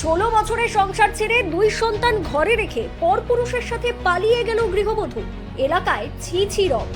16 বছরের সংসার ছেড়ে 2 সন্তান ঘরে রেখে পরপুরুষের সাথে পালিয়ে গেল গৃহবধূ। এলাকায় ছি ছি রব।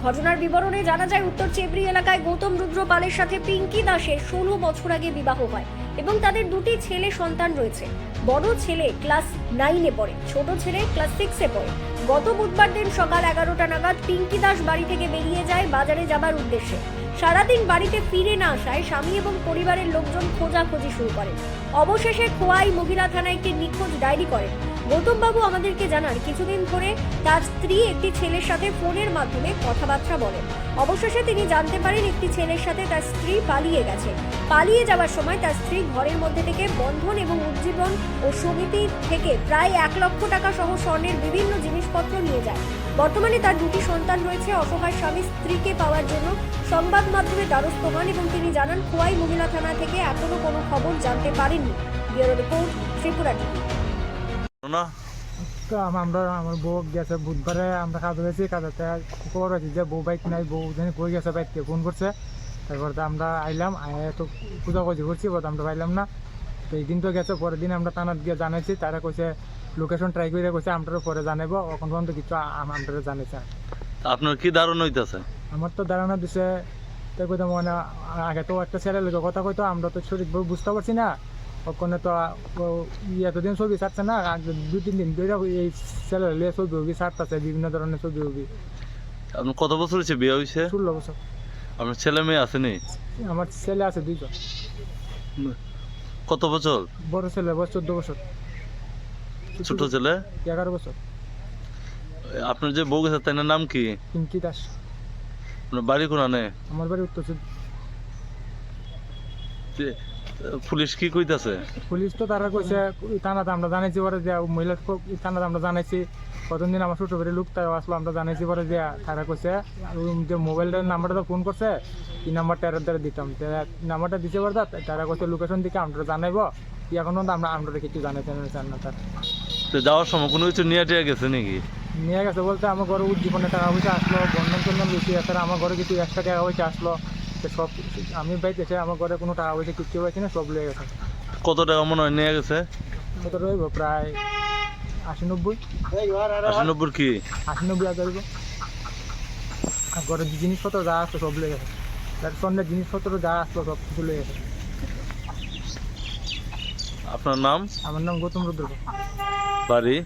ঘটনার বিবরণে জানা যায় উত্তর চেবড়ি এলাকায় গৌতম রুদ্র পালের সাথে পিঙ্কি দাসের 16 বছর আগে বিবাহ হয় এবং তাদের দুটি ছেলে সন্তান রয়েছে। বড় ছেলে ক্লাস 9-এ পড়ে, ছোট ছেলে ক্লাস 6-এ পড়ে। গত বুধবার দিন সকাল 11টা নাগাদ পিঙ্কি দাস বাড়ি থেকে বেরিয়ে যায় বাজারে যাবার উদ্দেশ্যে। সারাদিন বাড়িতে ফিরে না আসায় স্বামী এবং পরিবারের লোকজন খোঁজাখুঁজি শুরু করেন। অবশেষে খোয়াই মহিলা থানায় একটি নিখোঁজ ডায়েরি করেন। গৌতম বাবু আমাদেরকে জানান, কিছুদিন ধরে তার স্ত্রী একটি ছেলের সাথে ফোনের মাধ্যমে কথাবার্তা বলেন। অবশেষে তিনি জানতে পারেন একটি ছেলের সাথে তার স্ত্রী পালিয়ে গেছে। পালিয়ে যাওয়ার সময় তার স্ত্রী ঘরের মধ্যে থেকে বন্ধন এবং উজ্জীবন ও সমিতি থেকে প্রায় 1 লক্ষ টাকা সহ স্বর্ণের বিভিন্ন জিনিসপত্র নিয়ে যায়। বর্তমানে তার দুটি সন্তান রয়েছে। অসহায় স্বামী স্ত্রীকে পাওয়ার জন্য সংবাদ মাধ্যমে দ্বারস্থ হন এবং তিনি জানান খোয়াই মহিলা থানা থেকে এখনো কোনো খবর জানতে পারেননি। Bureau report, Tripura TV. না তো আমরা আমার বউ গেছে বুধবারে, আমরা কাজ হয়েছি কাজতে খবর হয়েছে যে বউ বাইক নাই, বউ জানি কই গেছে, বাইককে ফোন করছে। তারপর তো আমরা আইলাম, তো খোঁজাখুঁজি করছি, বাট আমরা পাইলাম না। তো এই দিন তো গেছে, পরের দিন আমরা থানার গিয়ে জানাইছি, তারা কইছে লোকেশন ট্রাই করে কইছে আমরা পরে জানাবো, এখন পর্যন্ত কিছু আমরা জানাইছে। আপনার কি ধারণা হইতেছে? আমার তো ধারণা দিছে, তাই কইতাম মানে আগে তো একটা ছেলের লোকের কথা কইতো, আমরা তো সঠিকভাবে বুঝতে পারছি না। ওখানে তো এতদিন ছবি ছাড়ছে না, 2-3 দিন ধরে এই ছেলের লিয়ে ছবি ছাড়তেছে, বিভিন্ন ধরনের ছবি। আপনার কত বছর হয়েছে বিয়ে হয়েছে? 16 বছর। আপনার ছেলে মেয়ে আসেনি? আমার ছেলে আছে 2জন। কত বছর? বড় ছেলে বয়স 14 বছর, ছোট ছেলে 11 বছর। আপনার যে বউ গেছে তাই নাম কি? পিঙ্কি দাস। আপনার বাড়ি কোনানে? আমার বাড়ি উত্তর চব্বিশ। পুলিশ কি কইতাছে? পুলিশ তো তারা কইছে থানাতে আমরা জানাইছি, পরে যে মহিলা থানাতে আমরা জানাইছি। কতদিন আমার ছোট বাড়ির লোক তাই আসলো, আমরা জানাইছি। পরে যে তারা কইছে যে মোবাইলটার নাম্বারটা ফোন করছে, এই নাম্বারটা এর দ্বারা দিতাম, নাম্বারটা দিতে পারতা। তারা কইছে লোকেশন দিকে আমরা জানাইবো, এখন আমরা কিছু জানাইতে চান না। তার তো যাওয়ার সময় কোনো কিছু নিয়ে টিয়ে গেছে নাকি? নিয়ে গেছে বলতে আমার ঘরে উজ্জীবনের টাকা পয়সা আসলো, বন্ধন টন্ধন বেশি, এছাড়া আমার ঘরে কিছু এক্সট্রা টাকা পয়সা আসলো। সব আমি বাইতে আমার ঘরে কোনো টাকা পয়সা কিচ্ছু পাইছি না, সব লেগে গেছে। কত টাকা মনে হয় নিয়ে গেছে? কত রইব? প্রায় 80-90। 80-90 কি? 80-90 হাজার রইব। আর ঘরের জিনিসপত্র যা আসলো সব লেগে গেছে, তার স্বর্ণের জিনিসপত্র যা আসলো সব কিছু লেগে গেছে। আপনার নাম? আমার নাম গৌতম রুদ্র। বাড়ি?